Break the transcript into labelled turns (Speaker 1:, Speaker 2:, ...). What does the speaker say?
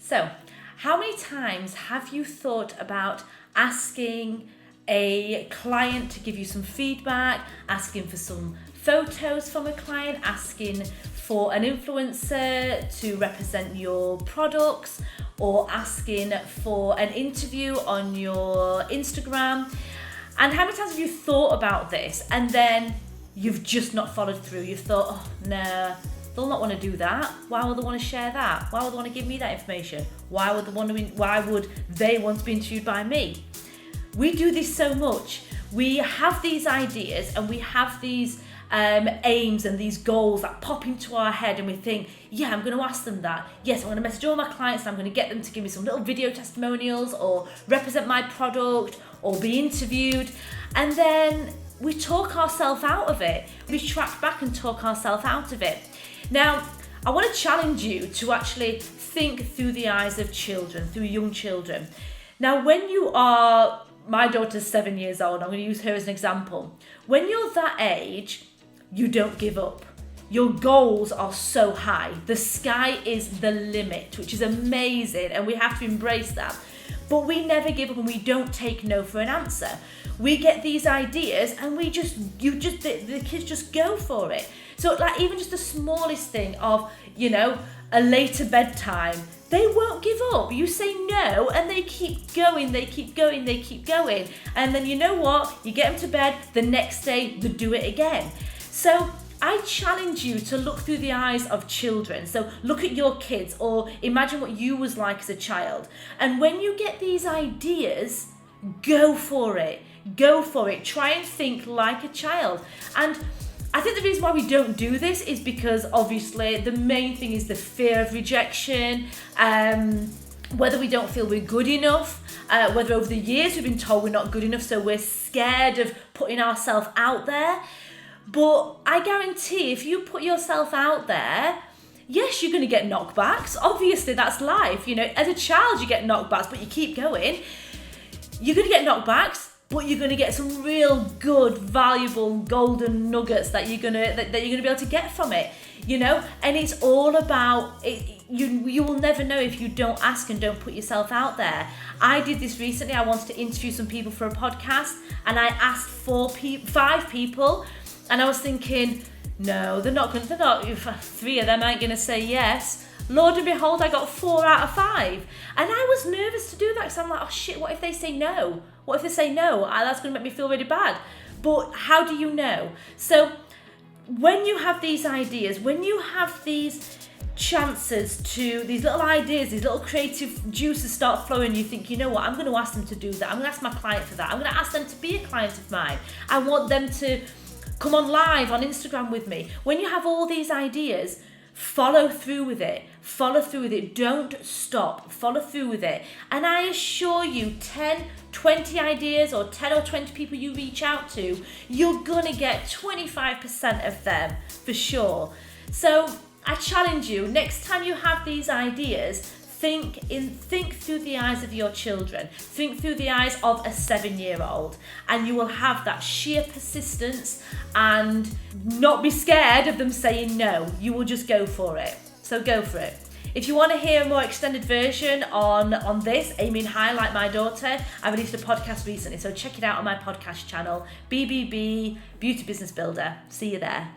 Speaker 1: So, how many times have you thought about asking a client to give you some feedback, asking for some photos from a client, asking for an influencer to represent your products, or asking for an interview on your Instagram? And how many times have you thought about this and then you've just not followed through? You've thought, oh no, they'll not want to do that. Why would they want to share that? Why would they want to give me that information? Why would they want to be interviewed by me? We do this so much. We have these ideas and we have these aims and these goals that pop into our head, and we think, yeah, I'm going to ask them that. Yes, I'm going to message all my clients and I'm going to get them to give me some little video testimonials or represent my product or be interviewed. And then we talk ourselves out of it. We track back and talk ourselves out of it. Now, I want to challenge you to actually think through the eyes of children, through young children. Now, when you are, my daughter's 7 years old, I'm going to use her as an example. When you're that age, you don't give up. Your goals are so high. The sky is the limit, which is amazing, and we have to embrace that. But we never give up and we don't take no for an answer. We get these ideas and the kids just go for it. So like even just the smallest thing of, a later bedtime, they won't give up. You say no and they keep going. And then you know what? You get them to bed, the next day they do it again. So I challenge you to look through the eyes of children. So look at your kids or imagine what you was like as a child. And when you get these ideas, go for it. Try and think like a child. And I think the reason why we don't do this is because obviously the main thing is the fear of rejection, whether we don't feel we're good enough, whether over the years we've been told we're not good enough, so we're scared of putting ourselves out there. But I guarantee if you put yourself out there, yes, you're going to get knockbacks. Obviously, that's life. As a child, you get knockbacks, but you keep going. You're going to get knockbacks, but you're going to get some real good, valuable, golden nuggets that you're going to be able to get from it. And it's all about it. You will never know if you don't ask and don't put yourself out there. I did this recently. I wanted to interview some people for a podcast, and I asked 5 people. And I was thinking, no, they're not. 3 of them ain't going to say yes. Lord and behold, I got 4 out of 5. And I was nervous to do that because I'm like, oh shit, what if they say no? That's going to make me feel really bad. But how do you know? So when you have these ideas, when you have these chances to, these little ideas, these little creative juices start flowing, you think, you know what, I'm going to ask them to do that. I'm going to ask my client for that. I'm going to ask them to be a client of mine. I want them to come on live on Instagram with me. When you have all these ideas, follow through with it. Don't stop. Follow through with it. And I assure you, 10, 20 ideas or 10 or 20 people you reach out to, you're going to get 25% of them for sure. So I challenge you, next time you have these ideas, think through the eyes of your children. Think through the eyes of a 7-year-old, and you will have that sheer persistence and not be scared of them saying no. You will just go for it. So go for it. If you want to hear a more extended version on this, aiming high like my daughter, I released a podcast recently, so check it out on my podcast channel, BBB Beauty Business Builder. See you there.